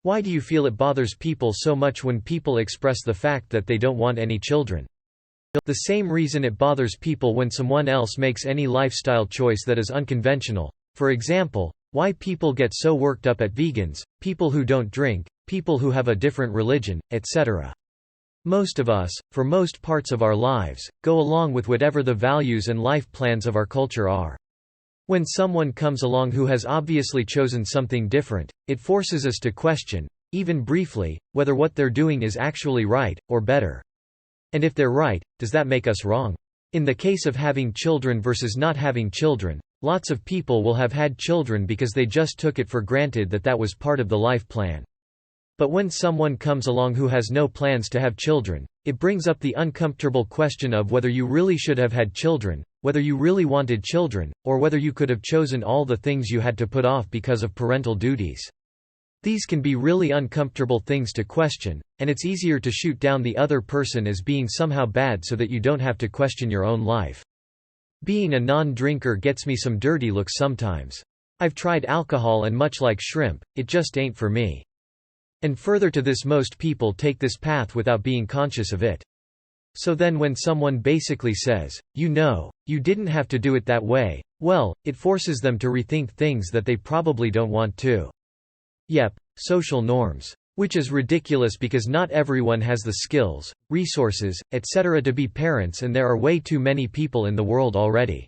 Why do you feel it bothers people so much when people express the fact that they don't want any children? The same reason it bothers people when someone else makes any lifestyle choice that is unconventional. For example, why people get so worked up at vegans, people who don't drink, people who have a different religion, etc. Most of us, for most parts of our lives, go along with whatever the values and life plans of our culture are. When someone comes along who has obviously chosen something different, it forces us to question, even briefly, whether what they're doing is actually right, or better. And if they're right, does that make us wrong? In the case of having children versus not having children, lots of people will have had children because they just took it for granted that that was part of the life plan. But when someone comes along who has no plans to have children, it brings up the uncomfortable question of whether you really should have had children, whether you really wanted children, or whether you could have chosen all the things you had to put off because of parental duties. These can be really uncomfortable things to question, and it's easier to shoot down the other person as being somehow bad so that you don't have to question your own life. Being a non-drinker gets me some dirty looks sometimes. I've tried alcohol and much like shrimp, it just ain't for me. And further to this, most people take this path without being conscious of it. So then when someone basically says, you didn't have to do it that way, well, it forces them to rethink things that they probably don't want to. Yep, social norms. Which is ridiculous because not everyone has the skills, resources, etc. to be parents, and there are way too many people in the world already.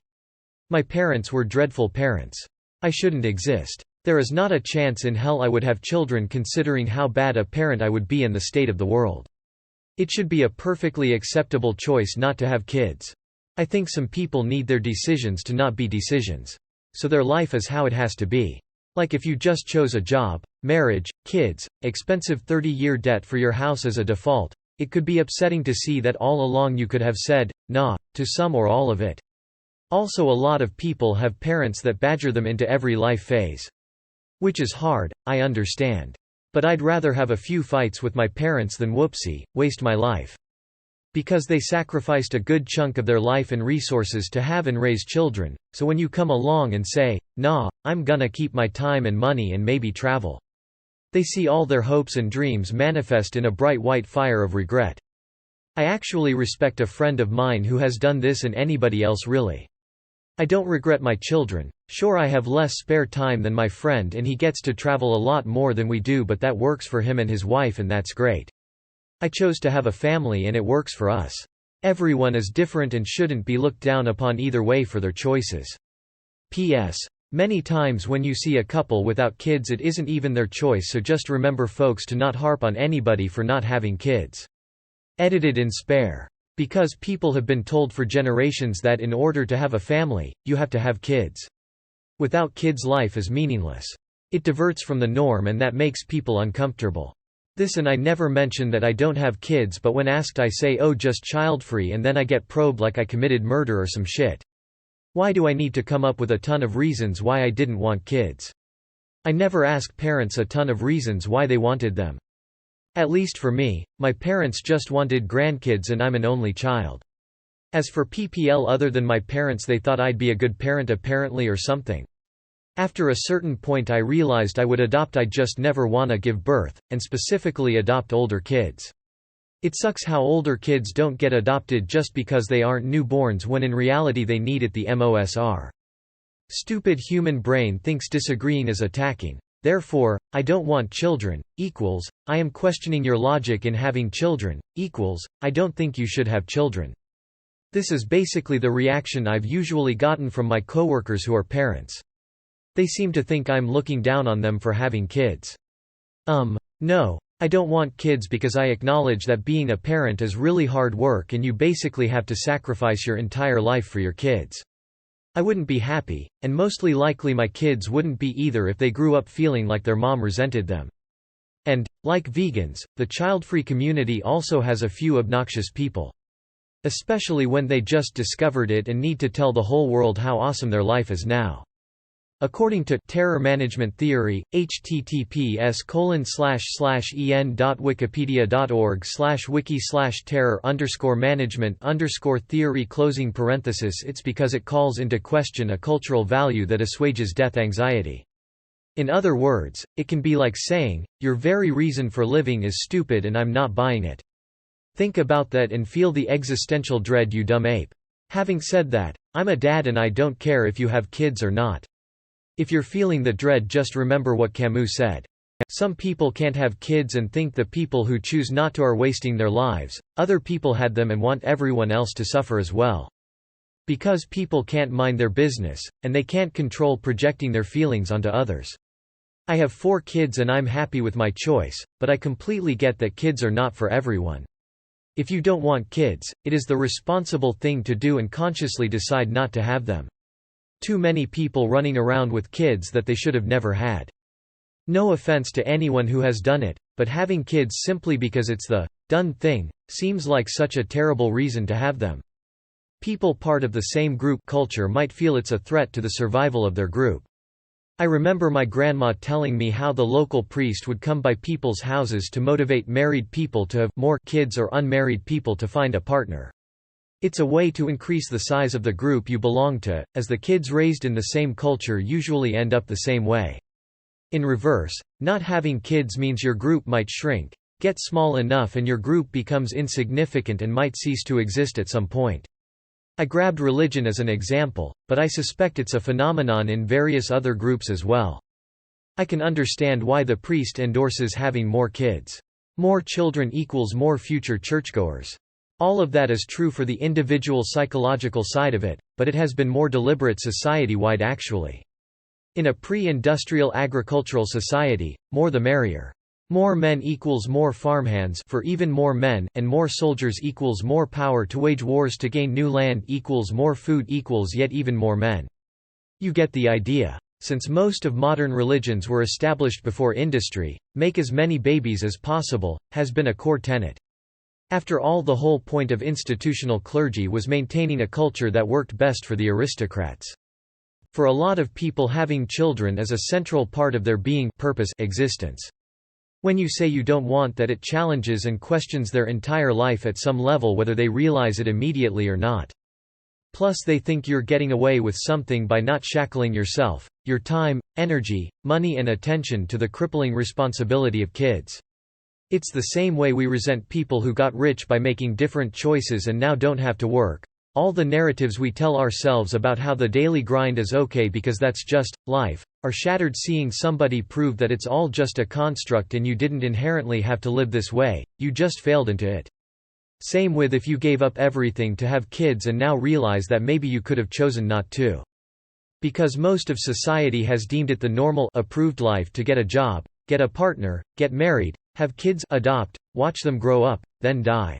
My parents were dreadful parents. I shouldn't exist. There is not a chance in hell I would have children considering how bad a parent I would be and the state of the world. It should be a perfectly acceptable choice not to have kids. I think some people need their decisions to not be decisions. So their life is how it has to be. Like if you just chose a job, marriage, kids, expensive 30-year debt for your house as a default, it could be upsetting to see that all along you could have said, nah, to some or all of it. Also, a lot of people have parents that badger them into every life phase. Which is hard, I understand. But I'd rather have a few fights with my parents than waste my life. Because they sacrificed a good chunk of their life and resources to have and raise children, so when you come along and say, nah, I'm gonna keep my time and money and maybe travel, they see all their hopes and dreams manifest in a bright white fire of regret. I actually respect a friend of mine who has done this, and anybody else really. I don't regret my children. Sure, I have less spare time than my friend and he gets to travel a lot more than we do, but that works for him and his wife, and that's great. I chose to have a family and it works for us. Everyone is different and shouldn't be looked down upon either way for their choices. P.S. Many times when you see a couple without kids, it isn't even their choice, so just remember folks to not harp on anybody for not having kids. Edited in spare. Because people have been told for generations that in order to have a family, you have to have kids. Without kids, life is meaningless. It diverts from the norm and that makes people uncomfortable. This, and I never mention that I don't have kids, but when asked I say, oh, just child-free, and then I get probed like I committed murder or some shit. Why do I need to come up with a ton of reasons why I didn't want kids? I never ask parents a ton of reasons why they wanted them. At least for me, my parents just wanted grandkids and I'm an only child. As for PPL, other than my parents, they thought I'd be a good parent apparently or something. After a certain point I realized I would adopt. I just never wanna give birth, and specifically adopt older kids. It sucks how older kids don't get adopted just because they aren't newborns when in reality they need it. The MOSR. Stupid human brain thinks disagreeing is attacking. Therefore, I don't want children, equals, I am questioning your logic in having children, equals, I don't think you should have children. This is basically the reaction I've usually gotten from my coworkers who are parents. They seem to think I'm looking down on them for having kids. No, I don't want kids because I acknowledge that being a parent is really hard work and you basically have to sacrifice your entire life for your kids. I wouldn't be happy, and mostly likely my kids wouldn't be either if they grew up feeling like their mom resented them. And, like vegans, the child-free community also has a few obnoxious people. Especially when they just discovered it and need to tell the whole world how awesome their life is now. According to Terror Management Theory, https://en.wikipedia.org/wiki/terror_management_theory it's because it calls into question a cultural value that assuages death anxiety. In other words, it can be like saying, your very reason for living is stupid and I'm not buying it. Think about that and feel the existential dread, you dumb ape. Having said that, I'm a dad and I don't care if you have kids or not. If you're feeling the dread, just remember what Camus said. Some people can't have kids and think the people who choose not to are wasting their lives, other people had them and want everyone else to suffer as well. Because people can't mind their business, and they can't control projecting their feelings onto others. I have 4 kids and I'm happy with my choice, but I completely get that kids are not for everyone. If you don't want kids, it is the responsible thing to do and consciously decide not to have them. Too many people running around with kids that they should have never had. No offense to anyone who has done it, but having kids simply because it's the done thing seems like such a terrible reason to have them. People part of the same group culture might feel it's a threat to the survival of their group. I remember my grandma telling me how the local priest would come by people's houses to motivate married people to have more kids or unmarried people to find a partner. It's a way to increase the size of the group you belong to, as the kids raised in the same culture usually end up the same way. In reverse, not having kids means your group might shrink, get small enough, and your group becomes insignificant and might cease to exist at some point. I grabbed religion as an example, but I suspect it's a phenomenon in various other groups as well. I can understand why the priest endorses having more kids. More children equals more future churchgoers. All of that is true for the individual psychological side of it, but it has been more deliberate society-wide actually. In a pre-industrial agricultural society, more the merrier. More men equals more farmhands for even more men, and more soldiers equals more power to wage wars to gain new land equals more food equals yet even more men. You get the idea. Since most of modern religions were established before industry, make as many babies as possible, has been a core tenet. After all, the whole point of institutional clergy was maintaining a culture that worked best for the aristocrats. For a lot of people, having children is a central part of their being, purpose, existence. When you say you don't want that, it challenges and questions their entire life at some level, whether they realize it immediately or not. Plus they think you're getting away with something by not shackling yourself, your time, energy, money and attention to the crippling responsibility of kids. It's the same way we resent people who got rich by making different choices and now don't have to work. All the narratives we tell ourselves about how the daily grind is okay because that's just life are shattered seeing somebody prove that it's all just a construct and you didn't inherently have to live this way, you just failed into it. Same with if you gave up everything to have kids and now realize that maybe you could have chosen not to. Because most of society has deemed it the normal, approved life to get a job, get a partner, get married, have kids, adopt, watch them grow up, then die.